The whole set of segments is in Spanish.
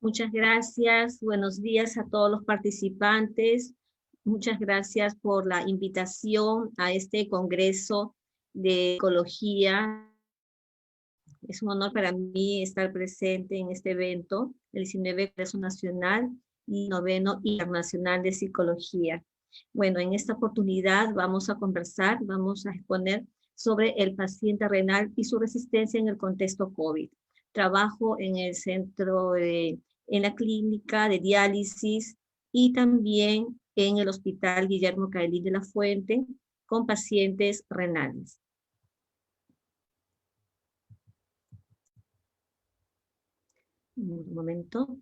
Muchas gracias. Buenos días a todos los participantes. Muchas gracias por la invitación a este Congreso de Ecología. Es un honor para mí estar presente en este evento, el 19 Congreso Nacional y 9º Internacional de Psicología. Bueno, en esta oportunidad vamos a conversar, vamos a exponer sobre el paciente renal y su resistencia en el contexto COVID. Trabajo en el centro en la clínica de diálisis y también en el Hospital Guillermo Cailín de la Fuente con pacientes renales. Un momento.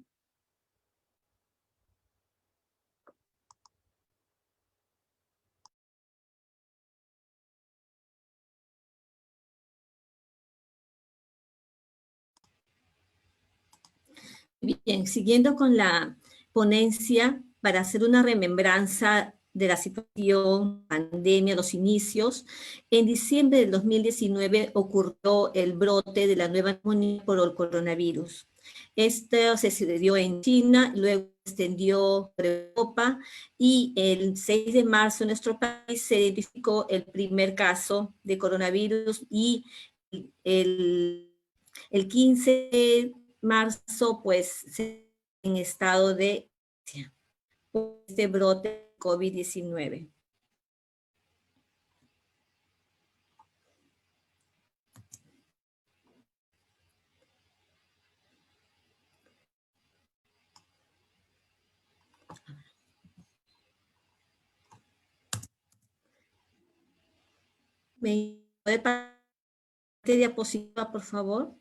Bien, siguiendo con la ponencia para hacer una remembranza de la situación, pandemia, los inicios, en diciembre del 2019 ocurrió el brote de la nueva neumonía por el coronavirus. Esto se sucedió en China, luego se extendió por Europa y el 6 de marzo en nuestro país se identificó el primer caso de coronavirus y el 15 de marzo, pues, en estado de este brote COVID-19. ¿Me puede pasar de diapositiva, por favor?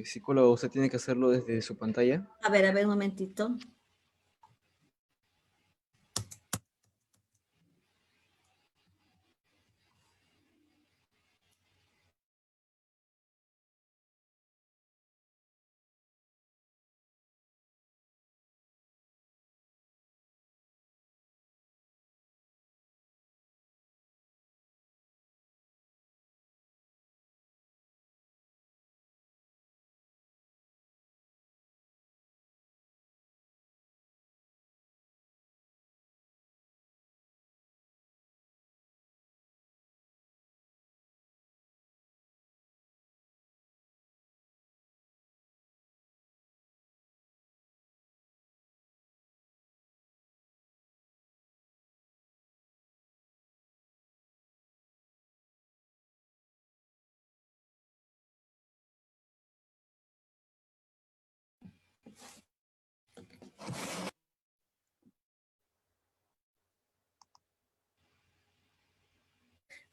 Psicólogo, usted tiene que hacerlo desde su pantalla. A ver, un momentito.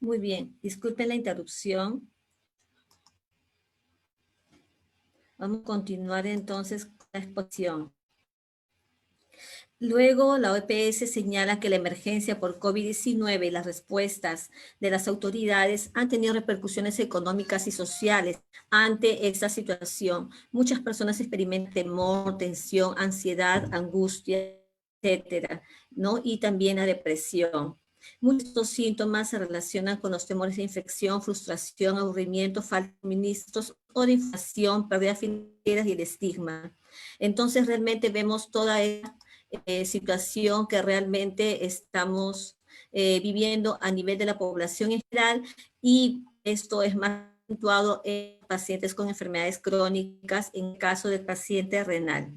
Muy bien, disculpen la interrupción. Vamos a continuar entonces con la exposición. Luego, la OPS señala que la emergencia por COVID-19 y las respuestas de las autoridades han tenido repercusiones económicas y sociales ante esta situación. Muchas personas experimentan temor, tensión, ansiedad, angustia, etcétera, ¿no? Y también la depresión. Muchos de estos síntomas se relacionan con los temores de infección, frustración, aburrimiento, falta de suministros o de inflación, pérdida financiera y el estigma. Entonces, realmente vemos toda esta situación que realmente estamos viviendo a nivel de la población en general, y esto es más acentuado en pacientes con enfermedades crónicas, en el caso del paciente renal.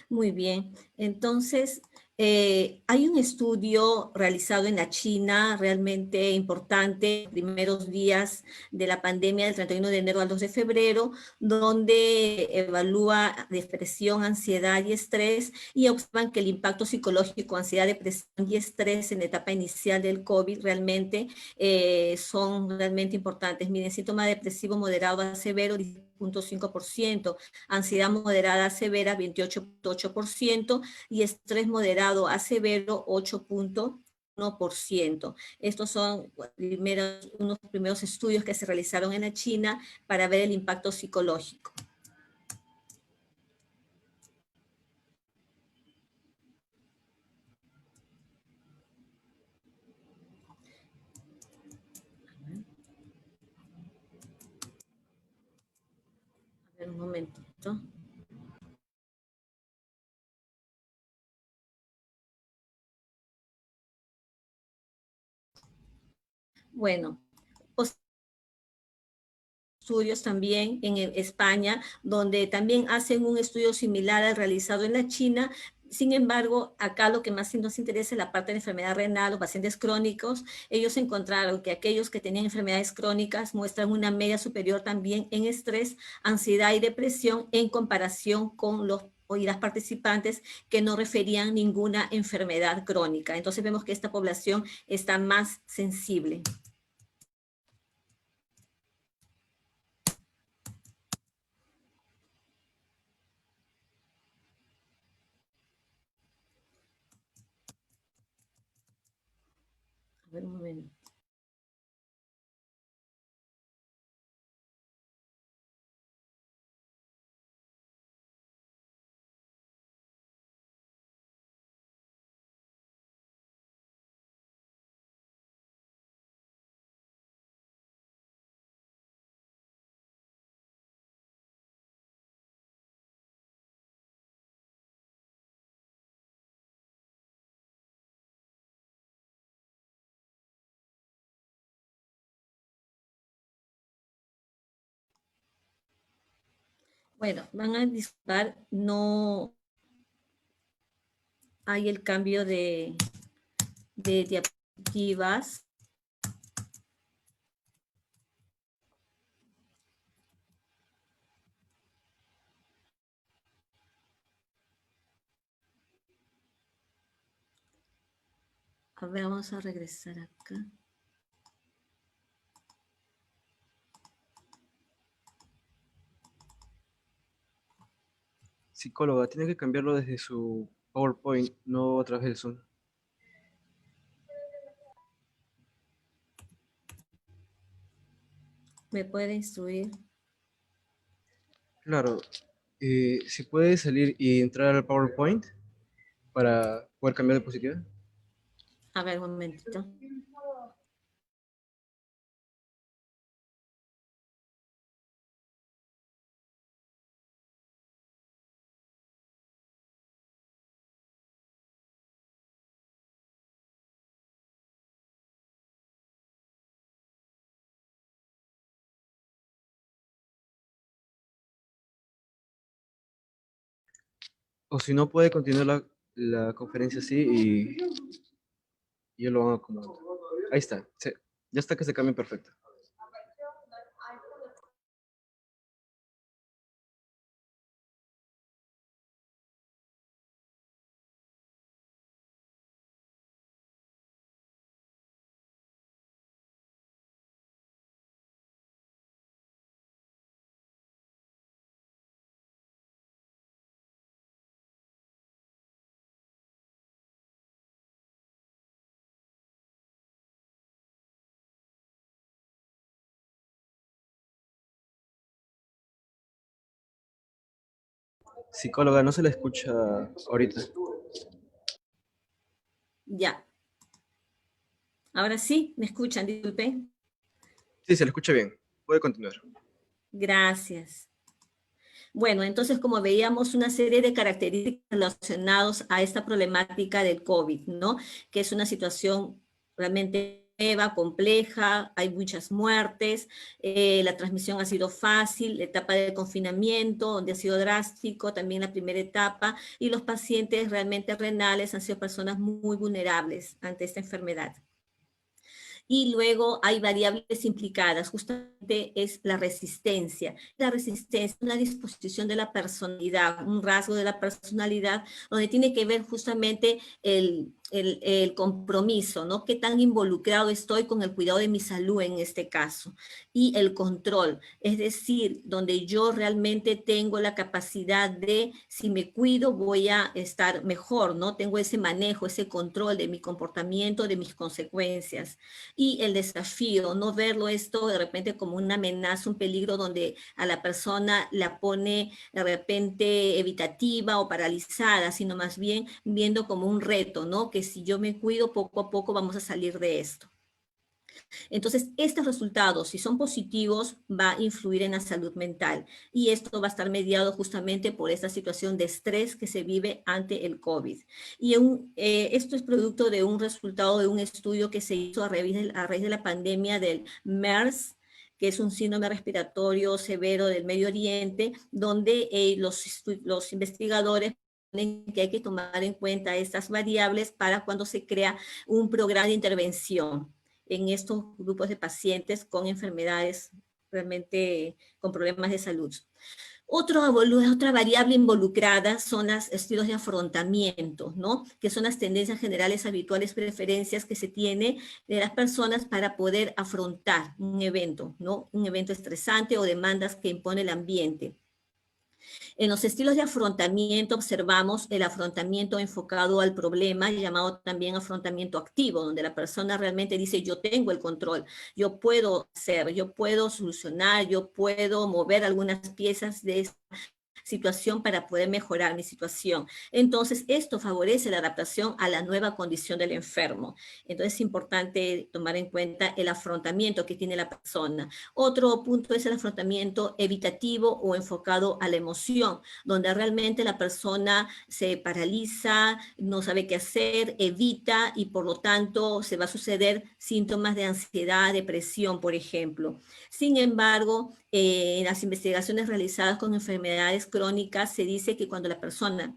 Muy bien, entonces hay un estudio realizado en la China realmente importante, primeros días de la pandemia del 31 de enero al 2 de febrero, donde evalúa depresión, ansiedad y estrés, y observan que el impacto psicológico, ansiedad, depresión y estrés en la etapa inicial del COVID realmente son realmente importantes. Miren, síntoma depresivo moderado a severo, 10.5%, ansiedad moderada a severa, 28.8%, y estrés moderado a severo, 8.8%. 1%. Estos son unos primeros estudios que se realizaron en la China para ver el impacto psicológico. A ver, un momentito. Bueno, estudios también en España, donde también hacen un estudio similar al realizado en la China. Sin embargo, acá lo que más nos interesa es la parte de enfermedad renal, los pacientes crónicos. Ellos encontraron que aquellos que tenían enfermedades crónicas muestran una media superior también en estrés, ansiedad y depresión en comparación con las participantes que no referían ninguna enfermedad crónica. Entonces vemos que esta población está más sensible. A ver, un momento. Bueno, van a disculpar, no hay el cambio de diapositivas. A ver, vamos a regresar acá. Psicóloga, tiene que cambiarlo desde su PowerPoint, no a través del Zoom. ¿Me puede instruir? Claro, si puede salir y entrar al PowerPoint para poder cambiar de diapositiva. A ver, un momentito. O si no, puede continuar la conferencia así y yo lo hago como... Ahí está, ya está que se cambie perfecto. Psicóloga, no se la escucha ahorita. Ya. Ahora sí, ¿me escuchan? Disculpen. Sí, se la escucha bien. Puede continuar. Gracias. Bueno, entonces, como veíamos, una serie de características relacionadas a esta problemática del COVID, ¿no? Que es una situación realmente nueva, compleja, hay muchas muertes, la transmisión ha sido fácil, la etapa de confinamiento, donde ha sido drástico, también la primera etapa, y los pacientes realmente renales han sido personas muy vulnerables ante esta enfermedad. Y luego hay variables implicadas, justamente es la resistencia. La resistencia es una disposición de la personalidad, un rasgo de la personalidad, donde tiene que ver justamente el compromiso, ¿no? Qué tan involucrado estoy con el cuidado de mi salud en este caso. Y el control, es decir, donde yo realmente tengo la capacidad de, si me cuido, voy a estar mejor, ¿no? Tengo ese manejo, ese control de mi comportamiento, de mis consecuencias. Y el desafío, no verlo esto de repente como una amenaza, un peligro donde a la persona la pone de repente evitativa o paralizada, sino más bien viendo como un reto, ¿no? Que si yo me cuido, poco a poco vamos a salir de esto. Entonces, estos resultados, si son positivos, va a influir en la salud mental y esto va a estar mediado justamente por esta situación de estrés que se vive ante el COVID. Y esto es producto de un resultado de un estudio que se hizo a raíz de la pandemia del MERS, que es un síndrome respiratorio severo del Medio Oriente, donde los investigadores que hay que tomar en cuenta estas variables para cuando se crea un programa de intervención en estos grupos de pacientes con enfermedades realmente con problemas de salud. Otra variable involucrada son los estilos de afrontamiento, ¿no? Que son las tendencias generales, habituales, preferencias que se tiene de las personas para poder afrontar un evento, ¿no? Un evento estresante o demandas que impone el ambiente. En los estilos de afrontamiento observamos el afrontamiento enfocado al problema, llamado también afrontamiento activo, donde la persona realmente dice, yo tengo el control, yo puedo hacer, yo puedo solucionar, yo puedo mover algunas piezas de esta situación para poder mejorar mi situación. Entonces, esto favorece la adaptación a la nueva condición del enfermo. Entonces, es importante tomar en cuenta el afrontamiento que tiene la persona. Otro punto es el afrontamiento evitativo o enfocado a la emoción, donde realmente la persona se paraliza, no sabe qué hacer, evita y por lo tanto se va a suceder síntomas de ansiedad, depresión, por ejemplo. Sin embargo, en las investigaciones realizadas con enfermedades crónicas se dice que cuando la persona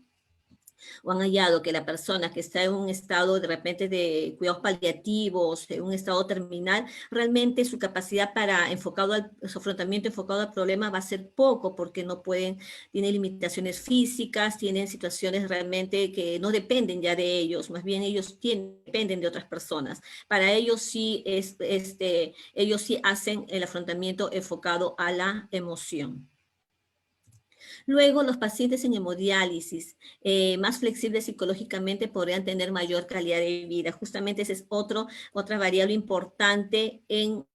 o han hallado que la persona que está en un estado de repente de cuidados paliativos, en un estado terminal, realmente su capacidad para su afrontamiento enfocado al problema va a ser poco porque no pueden, tienen limitaciones físicas, tienen situaciones realmente que no dependen ya de ellos, más bien ellos dependen de otras personas. Para ellos sí, ellos sí hacen el afrontamiento enfocado a la emoción. Luego, los pacientes en hemodiálisis, más flexibles psicológicamente, podrían tener mayor calidad de vida. Justamente esa es otra variable importante en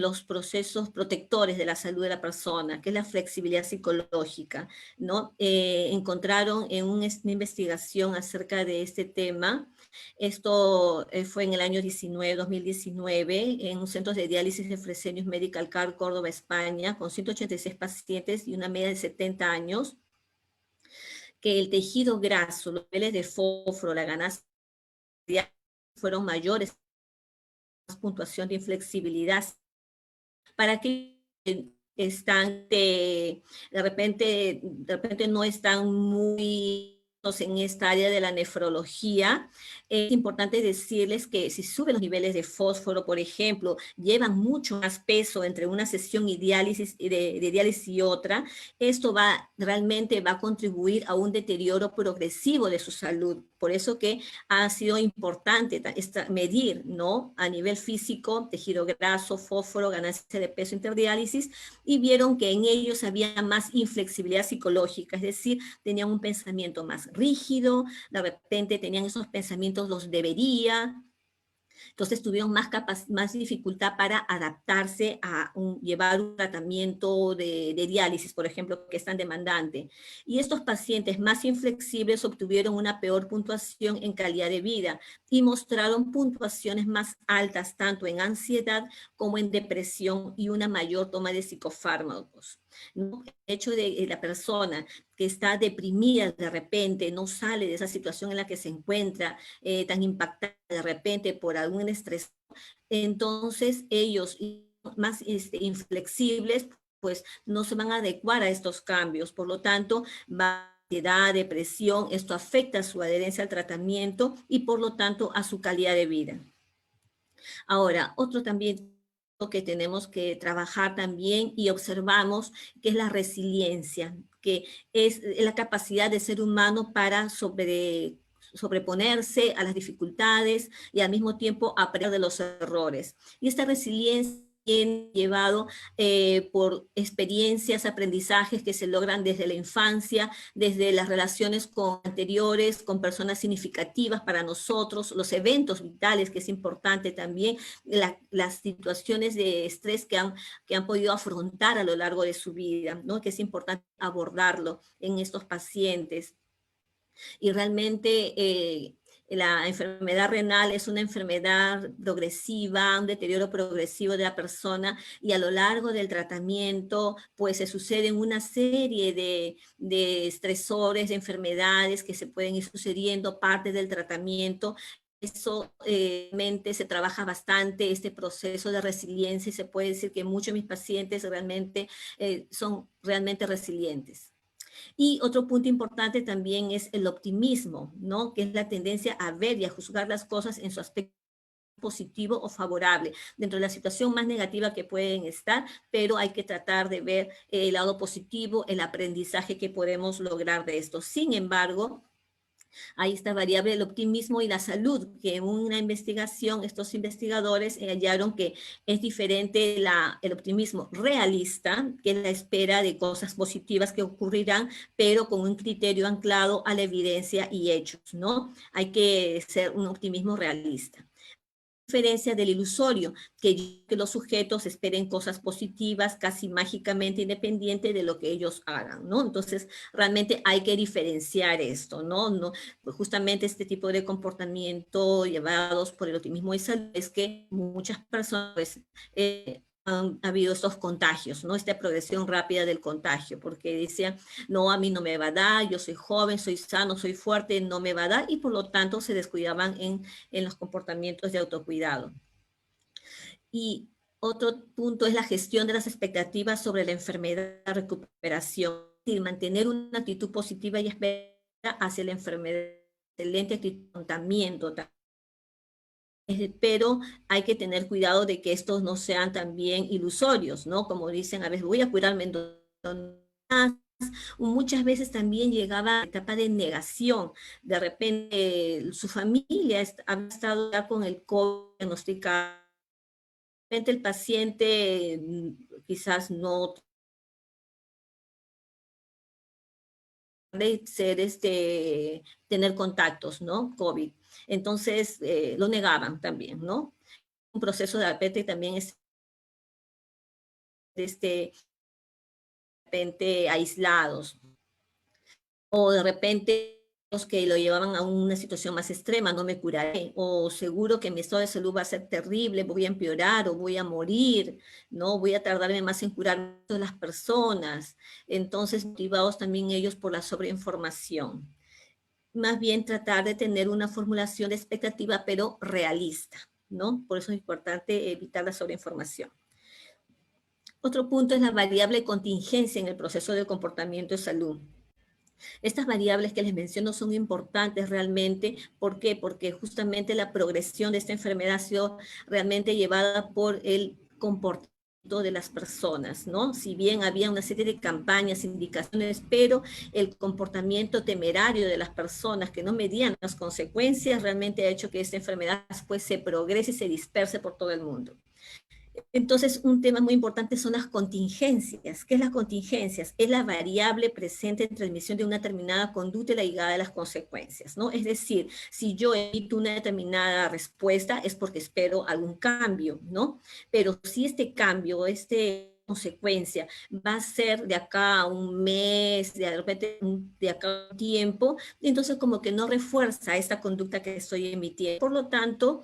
los procesos protectores de la salud de la persona, que es la flexibilidad psicológica, ¿no? Encontraron en una investigación acerca de este tema. Esto fue en el año 2019, en un centro de diálisis de Fresenius Medical Care, Córdoba, España, con 186 pacientes y una media de 70 años, que el tejido graso, los niveles de fósforo, la ganancia fueron mayores, más puntuación de inflexibilidad, para que están de repente no están muy en esta área de la nefrología. Es importante decirles que si suben los niveles de fósforo, por ejemplo, llevan mucho más peso entre una sesión de diálisis y otra, esto realmente va a contribuir a un deterioro progresivo de su salud. Por eso que ha sido importante medir, ¿no? A nivel físico, tejido graso, fósforo, ganancia de peso interdiálisis, y vieron que en ellos había más inflexibilidad psicológica, es decir, tenían un pensamiento más rígido, de repente tenían esos pensamientos, los debería, entonces tuvieron más dificultad para adaptarse a llevar un tratamiento de diálisis, por ejemplo, que es tan demandante. Y estos pacientes más inflexibles obtuvieron una peor puntuación en calidad de vida y mostraron puntuaciones más altas tanto en ansiedad como en depresión y una mayor toma de psicofármacos, ¿no? El hecho de la persona que está deprimida de repente, no sale de esa situación en la que se encuentra, tan impactada de repente por algún estrés, entonces ellos más inflexibles, pues no se van a adecuar a estos cambios, por lo tanto, ansiedad, depresión, esto afecta su adherencia al tratamiento y por lo tanto a su calidad de vida. Ahora, otro también que tenemos que trabajar también y observamos que es la resiliencia, que es la capacidad del ser humano para sobreponerse a las dificultades y al mismo tiempo aprender de los errores. Y esta resiliencia llevado por experiencias, aprendizajes que se logran desde la infancia, desde las relaciones con anteriores, con personas significativas para nosotros, los eventos vitales, que es importante también, las situaciones de estrés que han podido afrontar a lo largo de su vida, ¿no? Que es importante abordarlo en estos pacientes. Y realmente la enfermedad renal es una enfermedad progresiva, un deterioro progresivo de la persona, y a lo largo del tratamiento pues se suceden una serie de estresores, de enfermedades que se pueden ir sucediendo, parte del tratamiento. Eso realmente se trabaja bastante, este proceso de resiliencia, y se puede decir que muchos de mis pacientes realmente son realmente resilientes. Y otro punto importante también es el optimismo, ¿no? Que es la tendencia a ver y a juzgar las cosas en su aspecto positivo o favorable, dentro de la situación más negativa que pueden estar, pero hay que tratar de ver el lado positivo, el aprendizaje que podemos lograr de esto. Sin embargo, hay esta variable del optimismo y la salud, que en una investigación estos investigadores hallaron que es diferente el optimismo realista, que es la espera de cosas positivas que ocurrirán, pero con un criterio anclado a la evidencia y hechos, ¿no? Hay que ser un optimismo realista. Diferencia del ilusorio, que los sujetos esperen cosas positivas casi mágicamente independiente de lo que ellos hagan, ¿no? Entonces, realmente hay que diferenciar esto, ¿no? Pues justamente este tipo de comportamiento llevados por el optimismo y salud es que muchas personas pues, han habido estos contagios, ¿no? Esta progresión rápida del contagio, porque decían, no, a mí no me va a dar, yo soy joven, soy sano, soy fuerte, no me va a dar, y por lo tanto se descuidaban en los comportamientos de autocuidado. Y otro punto es la gestión de las expectativas sobre la enfermedad, la recuperación, y mantener una actitud positiva y espera hacia la enfermedad, excelente actitud de tratamiento. Pero hay que tener cuidado de que estos no sean también ilusorios, ¿no? Como dicen, a veces voy a curarme en 2 semanas. Muchas veces también llegaba a la etapa de negación. De repente su familia había estado ya con el COVID diagnosticado. De repente el paciente quizás no de ser tener contactos, ¿no? COVID. Entonces lo negaban también, ¿no? Un proceso de repente también es de repente aislados, o de repente los que lo llevaban a una situación más extrema, no me curaré, o seguro que mi estado de salud va a ser terrible, voy a empeorar o voy a morir, no voy a tardarme más en curar a las personas. Entonces, motivados también ellos por la sobreinformación. Más bien tratar de tener una formulación de expectativa, pero realista, ¿no? Por eso es importante evitar la sobreinformación. Otro punto es la variable contingencia en el proceso de comportamiento de salud. Estas variables que les menciono son importantes realmente. ¿Por qué? Porque justamente la progresión de esta enfermedad ha sido realmente llevada por el comportamiento de las personas, ¿no? Si bien había una serie de campañas, indicaciones, pero el comportamiento temerario de las personas que no medían las consecuencias realmente ha hecho que esta enfermedad después se progrese y se disperse por todo el mundo. Entonces, un tema muy importante son las contingencias. ¿Qué es las contingencias? Es la variable presente en transmisión de una determinada conducta y la llegada de las consecuencias, ¿no? Es decir, si yo emito una determinada respuesta es porque espero algún cambio, ¿no? Pero si este cambio, consecuencia va a ser de acá a un mes, de repente de acá a un tiempo, entonces como que no refuerza esta conducta que estoy emitiendo. Por lo tanto,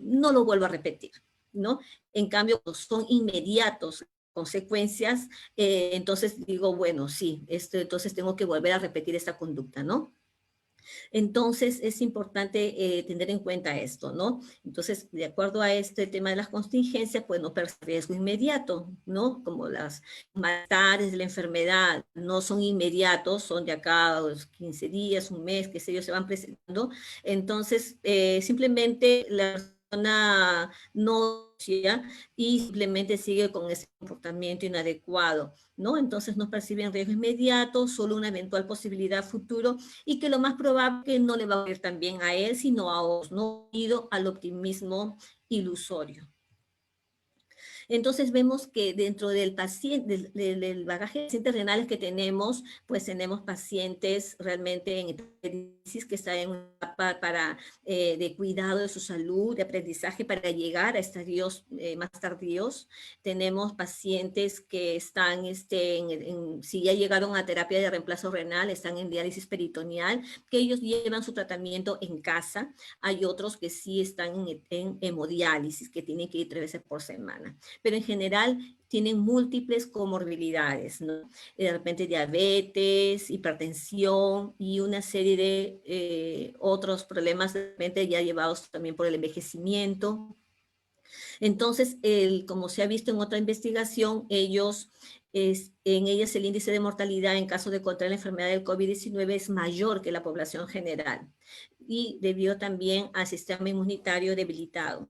no lo vuelvo a repetir, ¿no? En cambio, son inmediatos consecuencias, entonces digo, bueno, sí, entonces tengo que volver a repetir esta conducta, ¿no? Entonces, es importante tener en cuenta esto, ¿no? Entonces, de acuerdo a este tema de las contingencias, pues no perder riesgo inmediato, ¿no? Como las malestares de la enfermedad no son inmediatos, son de acá a los 15 días, un mes, qué sé yo, se van presentando. Entonces, simplemente la persona no y simplemente sigue con ese comportamiento inadecuado, ¿no? Entonces no perciben riesgo inmediato, solo una eventual posibilidad futuro y que lo más probable es que no le va a ir tan bien a él, sino a otros, no ido al optimismo ilusorio. Entonces vemos que dentro del paciente, del bagaje de pacientes renales que tenemos, pues tenemos pacientes realmente en crisis que están en una etapa de cuidado de su salud, de aprendizaje para llegar a estadios más tardíos. Tenemos pacientes que están, si ya llegaron a terapia de reemplazo renal, están en diálisis peritoneal, que ellos llevan su tratamiento en casa. Hay otros que sí están en hemodiálisis, que tienen que ir 3 veces por semana. Pero en general tienen múltiples comorbilidades, ¿no? De repente diabetes, hipertensión y una serie de otros problemas de repente ya llevados también por el envejecimiento. Entonces, como se ha visto en otra investigación, en ellas el índice de mortalidad en caso de contraer la enfermedad del COVID-19 es mayor que la población general y debido también al sistema inmunitario debilitado.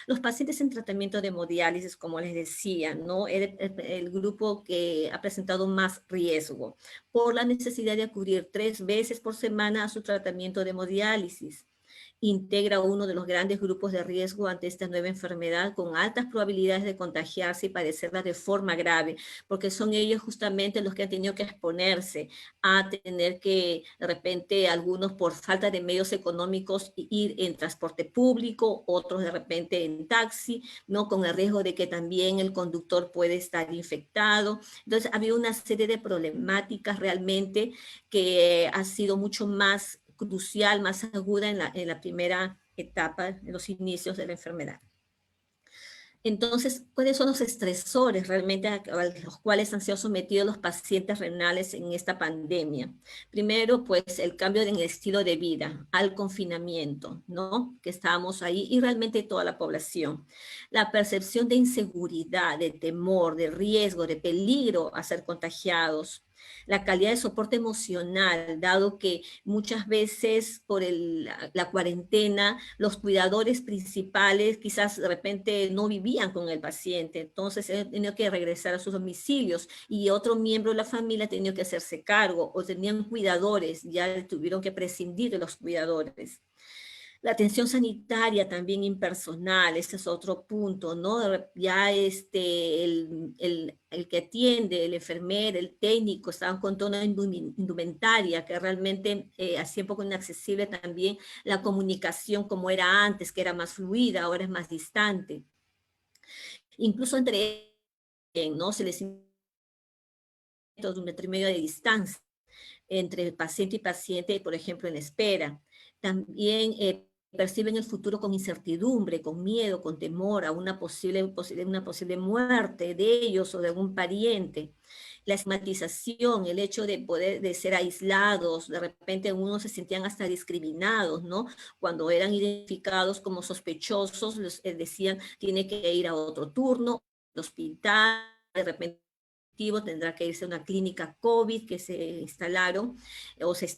Los pacientes en tratamiento de hemodiálisis, como les decía, ¿no? El grupo que ha presentado más riesgo por la necesidad de acudir 3 veces por semana a su tratamiento de hemodiálisis. Integra uno de los grandes grupos de riesgo ante esta nueva enfermedad con altas probabilidades de contagiarse y padecerla de forma grave, porque son ellos justamente los que han tenido que exponerse a tener que, de repente, algunos por falta de medios económicos, ir en transporte público, otros de repente en taxi, ¿no? Con el riesgo de que también el conductor puede estar infectado. Entonces, ha habido una serie de problemáticas realmente que ha sido mucho más crucial, más aguda en la primera etapa, en los inicios de la enfermedad. Entonces, ¿cuáles son los estresores realmente a los cuales han sido sometidos los pacientes renales en esta pandemia? Primero, pues el cambio en el estilo de vida, al confinamiento, ¿no? Que estábamos ahí y realmente toda la población. La percepción de inseguridad, de temor, de riesgo, de peligro a ser contagiados. La calidad de soporte emocional, dado que muchas veces por la cuarentena, los cuidadores principales quizás de repente no vivían con el paciente, entonces han tenido que regresar a sus domicilios y otro miembro de la familia ha tenido que hacerse cargo o tenían cuidadores, ya tuvieron que prescindir de los cuidadores. La atención sanitaria también impersonal, ese es otro punto, ¿no? Ya el que atiende, el enfermero, el técnico, estaban con toda una indumentaria que realmente hacía un poco inaccesible también la comunicación como era antes, que era más fluida, ahora es más distante. Incluso entre ellos, ¿no? Se les de 1,5 metros de distancia entre paciente y paciente, por ejemplo, en espera. También perciben el futuro con incertidumbre, con miedo, con temor a una posible muerte de ellos o de algún pariente. La estigmatización, el hecho de ser aislados, de repente algunos se sentían hasta discriminados, ¿no? Cuando eran identificados como sospechosos, les decían, tiene que ir a otro turno, al hospital, de repente tendrá que irse a una clínica COVID que se instalaron o se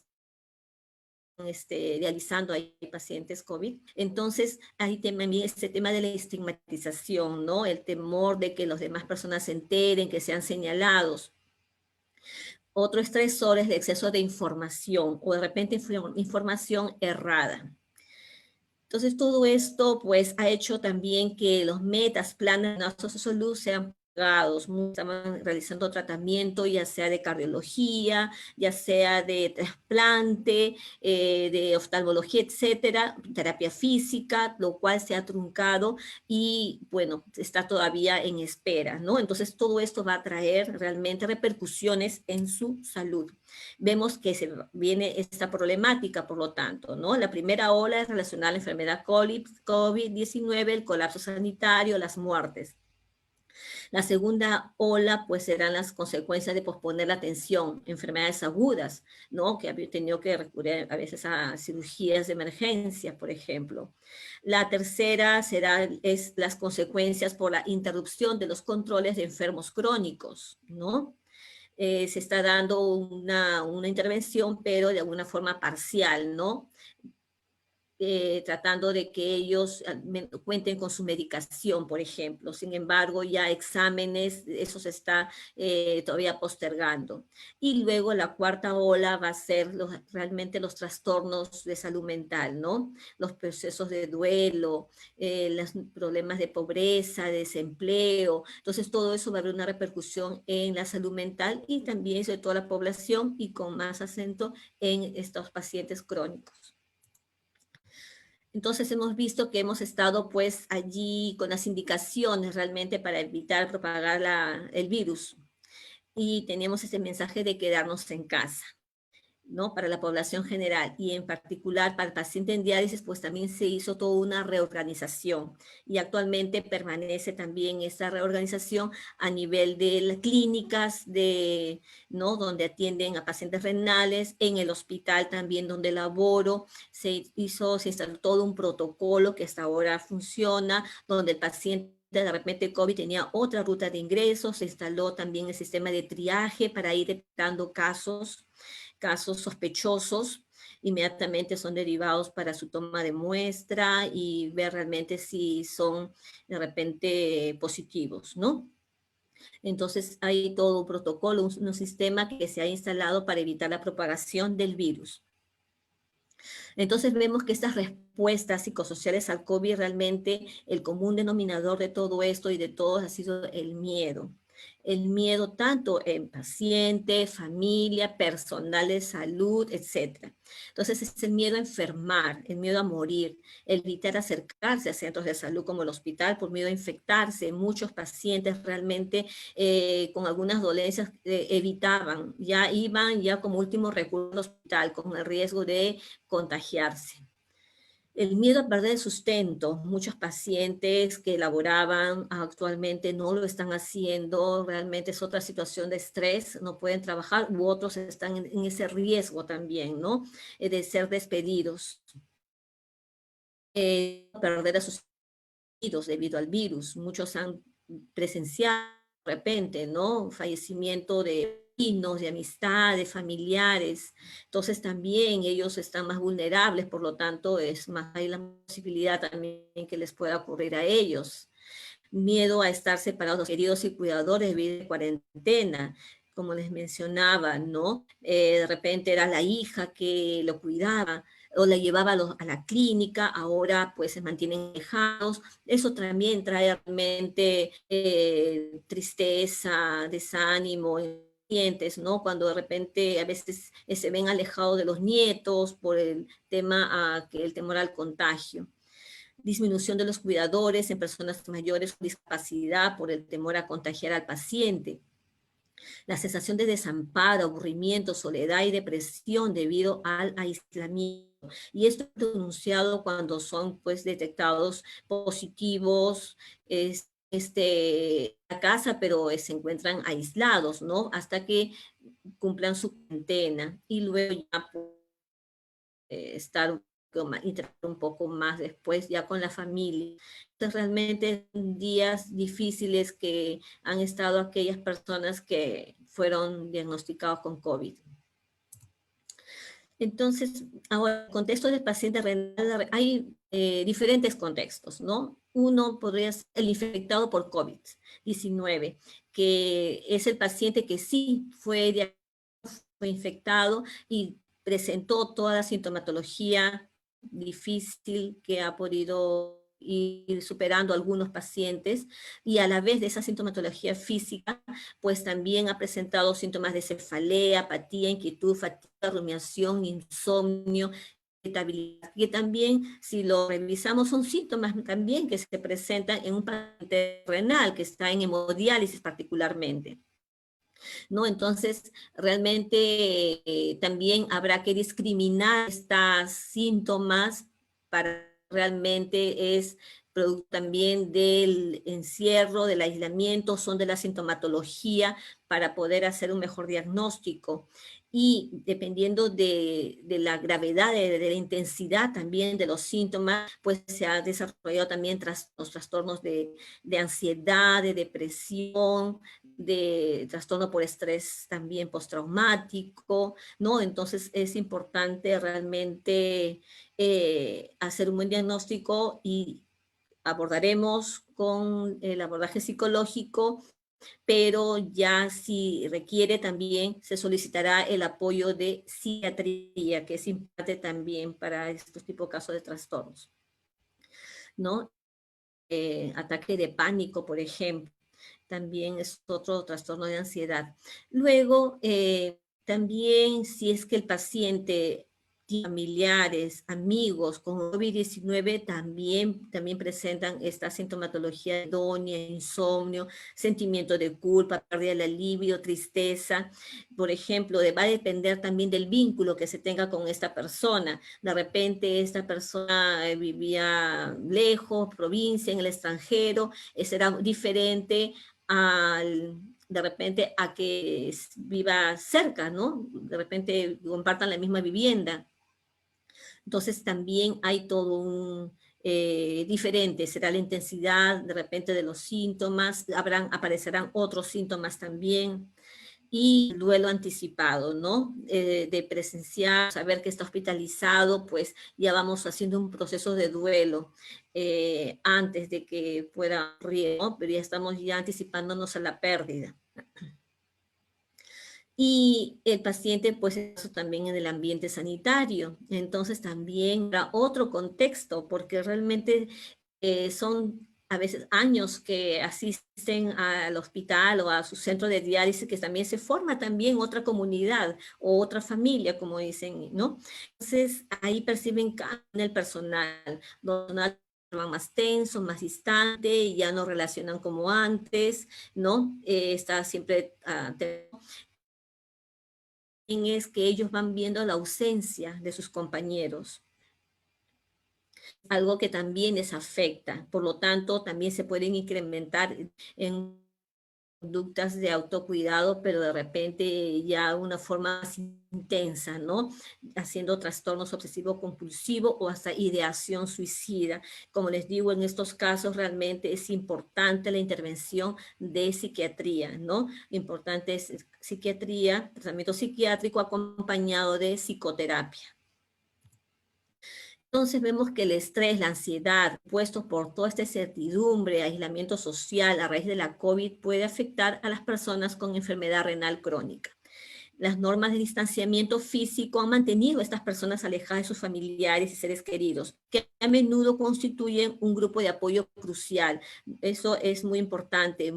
realizando ahí pacientes COVID. Entonces, hay también este tema de la estigmatización, ¿no? El temor de que las demás personas se enteren, que sean señalados. Otro estresor es el exceso de información o de repente información errada. Entonces, todo esto, pues, ha hecho también que los metas, planes de salud sean estaban realizando tratamiento, ya sea de cardiología, ya sea de trasplante, de oftalmología, etcétera, terapia física, lo cual se ha truncado y, bueno, está todavía en espera, ¿no? Entonces, todo esto va a traer realmente repercusiones en su salud. Vemos que se viene esta problemática, por lo tanto, ¿no? La primera ola es relacionada a la enfermedad COVID-19, el colapso sanitario, las muertes. La segunda ola, pues, serán las consecuencias de posponer la atención, enfermedades agudas, ¿no? Que había tenido que recurrir a veces a cirugías de emergencia, por ejemplo. La tercera es las consecuencias por la interrupción de los controles de enfermos crónicos, ¿no? Se está dando una intervención, pero de alguna forma parcial, ¿no? tratando de que ellos cuenten con su medicación, por ejemplo. Sin embargo, ya exámenes, eso se está todavía postergando. Y luego la cuarta ola va a ser realmente los trastornos de salud mental, ¿no? Los procesos de duelo, los problemas de pobreza, de desempleo. Entonces, todo eso va a haber una repercusión en la salud mental y también sobre toda la población y con más acento en estos pacientes crónicos. Entonces hemos visto que hemos estado pues allí con las indicaciones realmente para evitar propagar el virus y teníamos ese mensaje de quedarnos en casa, ¿no? Para la población general y en particular para el paciente en diálisis, pues también se hizo toda una reorganización y actualmente permanece también esa reorganización a nivel de las clínicas, ¿no? Donde atienden a pacientes renales, en el hospital también donde laboro, se instaló todo un protocolo que hasta ahora funciona, donde el paciente de repente COVID tenía otra ruta de ingresos, se instaló también el sistema de triaje para ir detectando casos sospechosos, inmediatamente son derivados para su toma de muestra y ver realmente si son de repente positivos, ¿no? Entonces hay todo un protocolo, un sistema que se ha instalado para evitar la propagación del virus. Entonces vemos que estas respuestas psicosociales al COVID realmente el común denominador de todo esto y de todos ha sido el miedo. El miedo tanto en paciente, familia, personal de salud, etc. Entonces es el miedo a enfermar, el miedo a morir, evitar acercarse a centros de salud como el hospital por miedo a infectarse. Muchos pacientes realmente con algunas dolencias evitaban, ya iban ya como último recurso al hospital con el riesgo de contagiarse. El miedo a perder el sustento. Muchos pacientes que laboraban actualmente no lo están haciendo. Realmente es otra situación de estrés. No pueden trabajar u otros están en ese riesgo también, ¿no? De ser despedidos. Perder a sus hijos debido al virus. Muchos han presenciado de repente, ¿no? Fallecimiento de vecinos, de amistades, familiares. Entonces también ellos están más vulnerables, por lo tanto es más, hay la posibilidad también que les pueda ocurrir a ellos. Miedo a estar separados de los queridos y cuidadores debido a cuarentena, como les mencionaba, ¿no? De repente era la hija que lo cuidaba o la llevaba a la clínica, ahora pues se mantienen alejados. Eso también trae realmente tristeza, desánimo, ¿no? Cuando de repente a veces se ven alejados de los nietos por el tema, el temor al contagio. Disminución de los cuidadores en personas mayores con discapacidad por el temor a contagiar al paciente. La sensación de desamparo, aburrimiento, soledad y depresión debido al aislamiento. Y esto es denunciado cuando son pues detectados positivos, a casa, pero se encuentran aislados, ¿no? Hasta que cumplan su cuarentena y luego ya estar un poco más después ya con la familia. Entonces realmente días difíciles que han estado aquellas personas que fueron diagnosticados con COVID. Entonces, ahora, el contexto del paciente renal, hay diferentes contextos, ¿no? Uno podría ser el infectado por COVID-19, que es el paciente que sí fue infectado y presentó toda la sintomatología difícil que ha podido ir superando algunos pacientes y a la vez de esa sintomatología física, pues también ha presentado síntomas de cefalea, apatía, inquietud, fatiga, rumiación, insomnio, irritabilidad, que también, si lo revisamos, son síntomas también que se presentan en un paciente renal que está en hemodiálisis particularmente, ¿no? Entonces, realmente también habrá que discriminar estos síntomas para realmente es producto también del encierro, del aislamiento, son de la sintomatología para poder hacer un mejor diagnóstico. Y dependiendo de la gravedad, de la intensidad también de los síntomas, pues se ha desarrollado también los trastornos de ansiedad, de depresión, de trastorno por estrés también postraumático, ¿no? Entonces es importante realmente hacer un buen diagnóstico y abordaremos con el abordaje psicológico, pero ya si requiere también se solicitará el apoyo de psiquiatría, que es importante también para estos tipos de casos de trastornos, ¿no? Ataque de pánico, por ejemplo, también es otro trastorno de ansiedad. Luego, también si es que el paciente tiene familiares, amigos con COVID-19, también presentan esta sintomatología de anedonia, insomnio, sentimiento de culpa, pérdida del alivio, tristeza. Por ejemplo, va a depender también del vínculo que se tenga con esta persona. De repente esta persona vivía lejos, provincia, en el extranjero, será diferente de repente a que viva cerca, ¿no? De repente compartan la misma vivienda. Entonces también hay todo un diferente, será la intensidad de repente de los síntomas, aparecerán otros síntomas también. Y duelo anticipado, ¿no? De presenciar, saber que está hospitalizado, pues ya vamos haciendo un proceso de duelo antes de que pueda ocurrir, ¿no? Pero ya estamos ya anticipándonos a la pérdida. Y el paciente, pues, eso también en el ambiente sanitario. Entonces, también habrá otro contexto, porque realmente son a veces años que asisten al hospital o a su centro de diálisis, que también se forma también otra comunidad o otra familia, como dicen, ¿no? Entonces, ahí perciben cambio en el personal, donde van más tenso, más distante, y ya no relacionan como antes, ¿no? Está siempre es que ellos van viendo la ausencia de sus compañeros, algo que también les afecta. Por lo tanto, también se pueden incrementar en conductas de autocuidado, pero de repente ya una forma más intensa, ¿no? Haciendo trastornos obsesivo-compulsivo o hasta ideación suicida. Como les digo, en estos casos realmente es importante la intervención de psiquiatría, ¿no? Importante es psiquiatría, tratamiento psiquiátrico acompañado de psicoterapia. Entonces vemos que el estrés, la ansiedad, puestos por toda esta incertidumbre, aislamiento social a raíz de la COVID, puede afectar a las personas con enfermedad renal crónica. Las normas de distanciamiento físico han mantenido a estas personas alejadas de sus familiares y seres queridos, que a menudo constituyen un grupo de apoyo crucial. Eso es muy importante.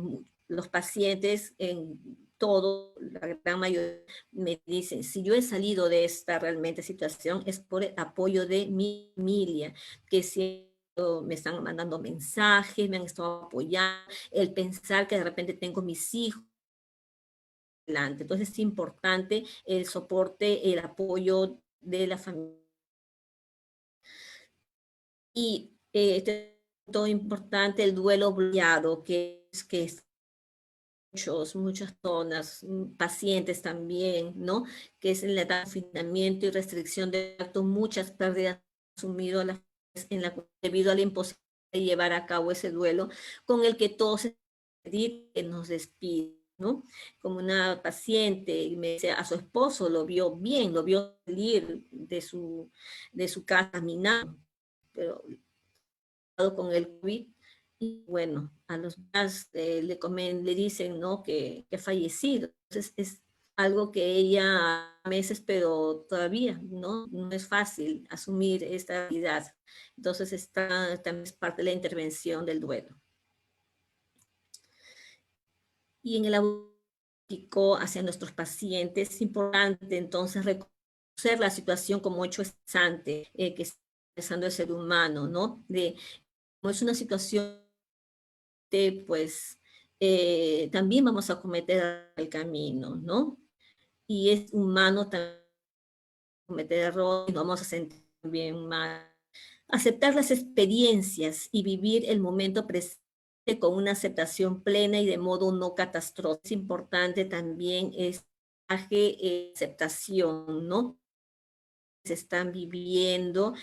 Los pacientes en todo, la gran mayoría me dicen, si yo he salido de esta realmente situación es por el apoyo de mi familia, que si me están mandando mensajes, me han estado apoyando, el pensar que de repente tengo mis hijos delante. Entonces es importante el soporte, el apoyo de la familia. Y todo importante, el duelo bloqueado, que es muchas zonas, pacientes también, ¿no? Que es en la etapa de confinamiento y restricción de actos, muchas pérdidas asumido debido a la imposibilidad de llevar a cabo ese duelo, con el que todos que nos despiden, ¿no? Como una paciente me dice, a su esposo lo vio bien, lo vio salir de su casa caminando, pero con el COVID, y bueno, a los demás le dicen, ¿no? Que ha fallecido. Entonces es algo que ella a meses, pero todavía, ¿no? No es fácil asumir esta realidad. Entonces también es parte de la intervención del duelo. Y en el aborto hacia nuestros pacientes es importante entonces reconocer la situación como hecho estresante que está pasando el ser humano, ¿no? Como es una situación pues también vamos a cometer el camino, ¿no? Y es humano también cometer errores, vamos a sentir bien mal. Aceptar las experiencias y vivir el momento presente con una aceptación plena y de modo no catastrófico. Es importante también aceptación, ¿no? Se están viviendo,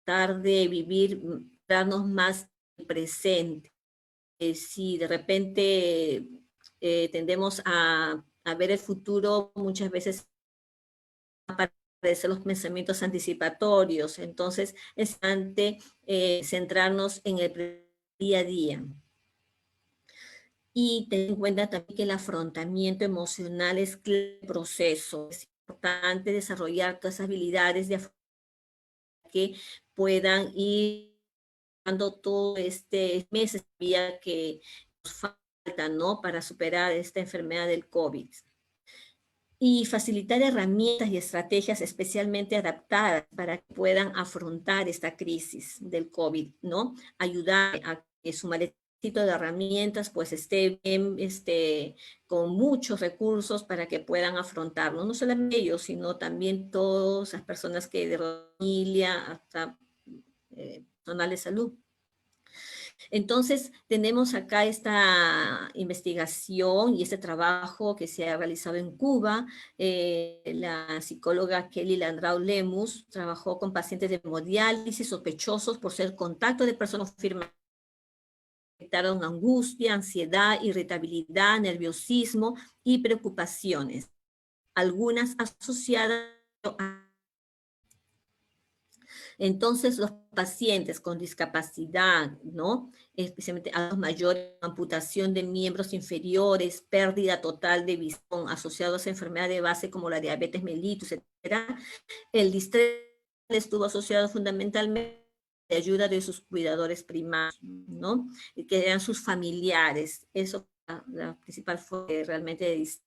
tratar de vivir, darnos más presente. Si de repente tendemos a ver el futuro muchas veces aparecen los pensamientos anticipatorios, entonces es importante centrarnos en el día a día. Y ten en cuenta también que el afrontamiento emocional es clave del proceso. Es importante desarrollar todas esas habilidades de que puedan ir dando todo este meses que nos falta, ¿no? Para superar esta enfermedad del COVID. Y facilitar herramientas y estrategias especialmente adaptadas para que puedan afrontar esta crisis del COVID, ¿no? Ayudar a que su maletito de herramientas pues esté bien, con muchos recursos para que puedan afrontarlo. No solamente ellos, sino también todas las personas que de familia, hasta personal de salud. Entonces, tenemos acá esta investigación y este trabajo que se ha realizado en Cuba. La psicóloga Kelly Landrau Lemus trabajó con pacientes de hemodiálisis sospechosos por ser contacto de personas confirmadas. Detectaron angustia, ansiedad, irritabilidad, nerviosismo y preocupaciones, algunas asociadas a... Entonces, los pacientes con discapacidad, ¿no? Especialmente a los mayores, amputación de miembros inferiores, pérdida total de visión asociados a enfermedades de base como la diabetes mellitus, etcétera. El distrés estuvo asociado fundamentalmente a la ayuda de sus cuidadores primarios, ¿no? Que eran sus familiares. Eso, la principal fue realmente de distrés.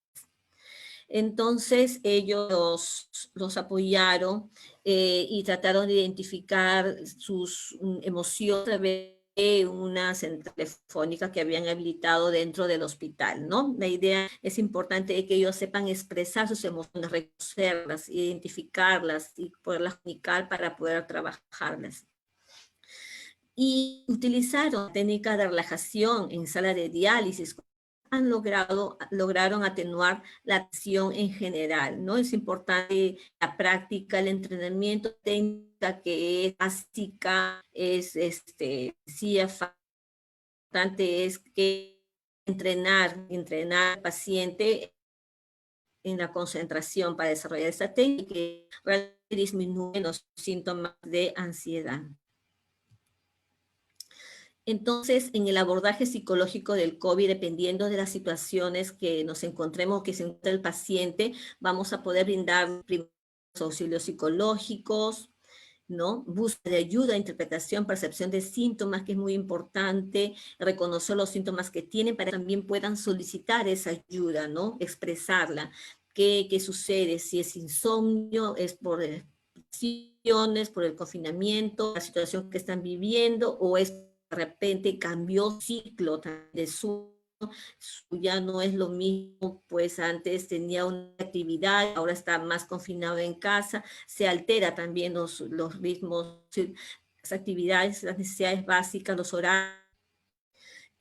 Entonces ellos los apoyaron y trataron de identificar sus emociones a través de una central telefónica que habían habilitado dentro del hospital, ¿no? La idea es importante que ellos sepan expresar sus emociones, reconocerlas, identificarlas y poderlas comunicar para poder trabajarlas. Y utilizaron técnicas de relajación en sala de diálisis, lograron atenuar la tensión en general, ¿no? Es importante la práctica, el entrenamiento técnica que es básica, es sí es importante es que entrenar al paciente en la concentración para desarrollar esta técnica que realmente disminuye los síntomas de ansiedad. Entonces, en el abordaje psicológico del COVID, dependiendo de las situaciones que nos encontremos, que se encuentra el paciente, vamos a poder brindar primeros auxilios psicológicos, ¿no? Búsqueda de ayuda, interpretación, percepción de síntomas, que es muy importante, reconocer los síntomas que tienen para que también puedan solicitar esa ayuda, ¿no? Expresarla. ¿Qué sucede? Si es insomnio, es por por el confinamiento, la situación que están viviendo, o es de repente cambió ciclo de su, ya no es lo mismo, pues antes tenía una actividad, ahora está más confinado en casa, se altera también los ritmos, las actividades, las necesidades básicas, los horarios.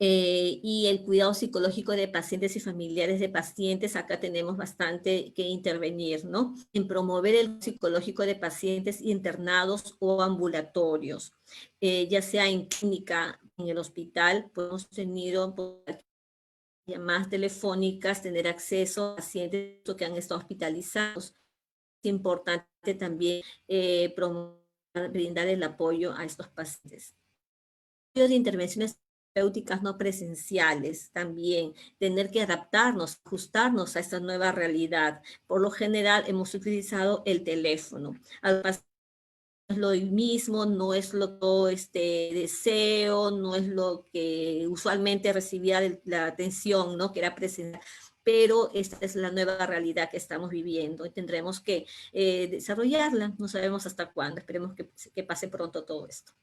Y el cuidado psicológico de pacientes y familiares de pacientes, acá tenemos bastante que intervenir, ¿no? En promover el psicológico de pacientes internados o ambulatorios, ya sea en clínica, en el hospital, pues hemos tenido llamadas telefónicas, tener acceso a pacientes que han estado hospitalizados. Es importante también brindar el apoyo a estos pacientes. De intervenciones terapéuticas no presenciales también, tener que adaptarnos, ajustarnos a esta nueva realidad. Por lo general hemos utilizado el teléfono. Además, no es lo mismo, no es lo que deseo, no es lo que usualmente recibía la atención, ¿no? Que era presencial. Pero esta es la nueva realidad que estamos viviendo y tendremos que desarrollarla. No sabemos hasta cuándo, esperemos que pase pronto todo esto.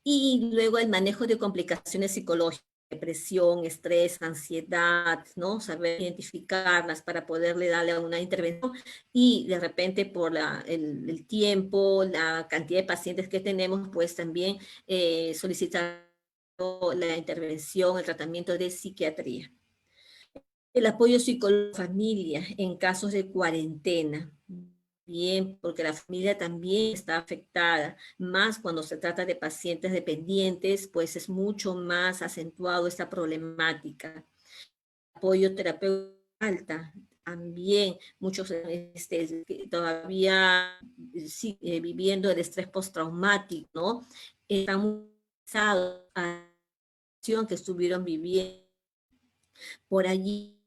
Y luego el manejo de complicaciones psicológicas, depresión, estrés, ansiedad, ¿no? Saber identificarlas para poderle darle una intervención y de repente por el tiempo, la cantidad de pacientes que tenemos, pues también solicitar la intervención, el tratamiento de psiquiatría. El apoyo psicológico a la familia en casos de cuarentena. Bien, porque la familia también está afectada, más cuando se trata de pacientes dependientes, pues es mucho más acentuado esta problemática. apoyo terapéutico alta. También muchos que todavía viviendo el estrés postraumático, ¿no? Están muy pesados a la situación que estuvieron viviendo. Por allí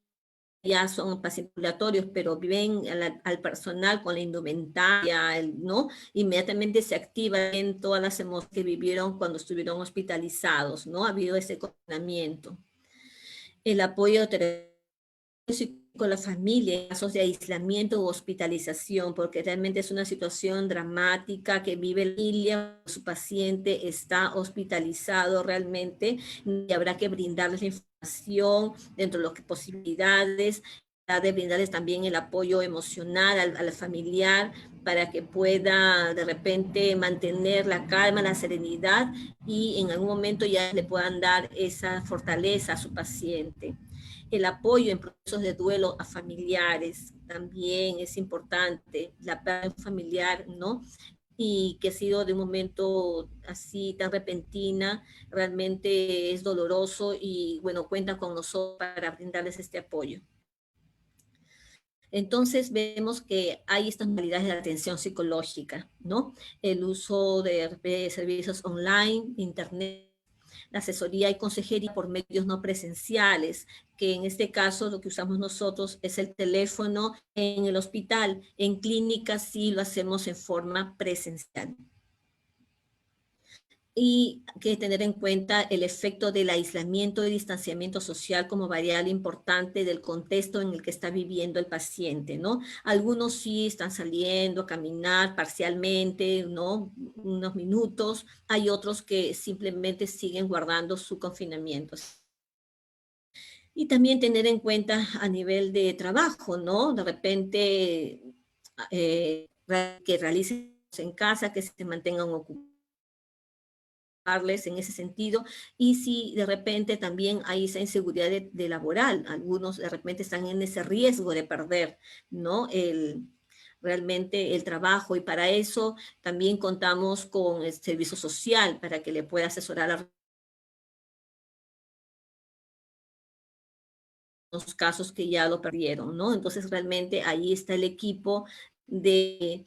ya son pacientes ambulatorios, pero viven al personal con la indumentaria, ¿no? Inmediatamente se activan todas las emociones que vivieron cuando estuvieron hospitalizados, ¿no? Ha habido ese confinamiento. El apoyo con la familia en casos de aislamiento u hospitalización, porque realmente es una situación dramática que vive la familia, su paciente está hospitalizado realmente y habrá que brindarles la información dentro de las posibilidades, de brindarles también el apoyo emocional al familiar para que pueda de repente mantener la calma, la serenidad y en algún momento ya le puedan dar esa fortaleza a su paciente. El apoyo en procesos de duelo a familiares también es importante, la pérdida familiar, ¿no? Y que ha sido de un momento así tan repentina, realmente es doloroso y bueno, cuentan con nosotros para brindarles este apoyo. Entonces vemos que hay estas modalidades de atención psicológica, ¿no? El uso de servicios online, internet, la asesoría y consejería por medios no presenciales, que en este caso lo que usamos nosotros es el teléfono en el hospital. En clínicas sí lo hacemos en forma presencial. Y que tener en cuenta el efecto del aislamiento y distanciamiento social como variable importante del contexto en el que está viviendo el paciente, ¿no? Algunos sí están saliendo a caminar parcialmente, ¿no? Unos minutos. Hay otros que simplemente siguen guardando su confinamiento. Y también tener en cuenta a nivel de trabajo, ¿no? De repente que realicen en casa, que se mantengan ocupados en ese sentido, y si de repente también hay esa inseguridad de laboral, algunos de repente están en ese riesgo de perder, ¿no? Realmente el trabajo, y para eso también contamos con el servicio social para que le pueda asesorar a los casos que ya lo perdieron, ¿no? Entonces realmente ahí está el equipo de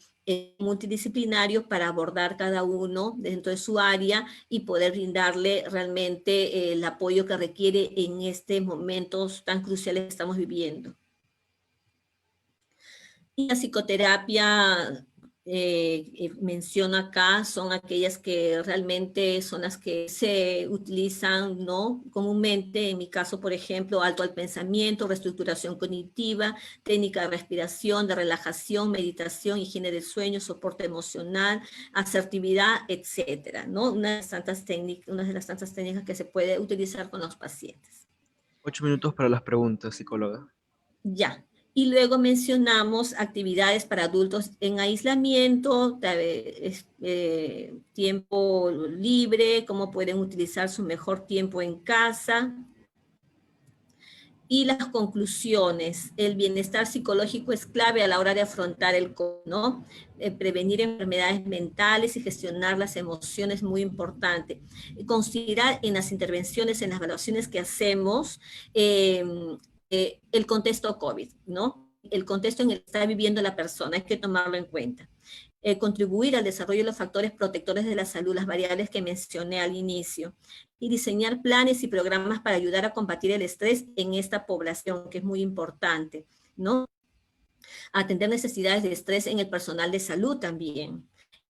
multidisciplinario para abordar cada uno dentro de su área y poder brindarle realmente el apoyo que requiere en estos momentos tan cruciales que estamos viviendo. Y la psicoterapia, menciono acá, son aquellas que realmente son las que se utilizan, ¿no? Comúnmente, en mi caso, por ejemplo, alto al pensamiento, reestructuración cognitiva, técnica de respiración, de relajación, meditación, higiene del sueño, soporte emocional, asertividad, etcétera, ¿no? Una de las tantas técnicas que se puede utilizar con los pacientes. 8 minutos para las preguntas, psicóloga. Ya. Y luego mencionamos actividades para adultos en aislamiento, tiempo libre, cómo pueden utilizar su mejor tiempo en casa. Y las conclusiones, el bienestar psicológico es clave a la hora de afrontar el COVID, ¿no? Prevenir enfermedades mentales y gestionar las emociones es muy importante. Considerar en las intervenciones, en las evaluaciones que hacemos, el contexto COVID, ¿no? El contexto en el que está viviendo la persona, hay que tomarlo en cuenta. Contribuir al desarrollo de los factores protectores de la salud, las variables que mencioné al inicio, y diseñar planes y programas para ayudar a combatir el estrés en esta población, que es muy importante, ¿no? Atender necesidades de estrés en el personal de salud también.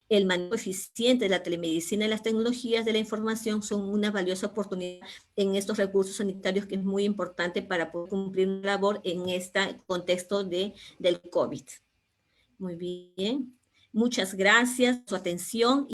El manejo eficiente de la telemedicina y las tecnologías de la información son una valiosa oportunidad en estos recursos sanitarios, que es muy importante para poder cumplir una labor en este contexto del COVID. Muy bien. Muchas gracias por su atención.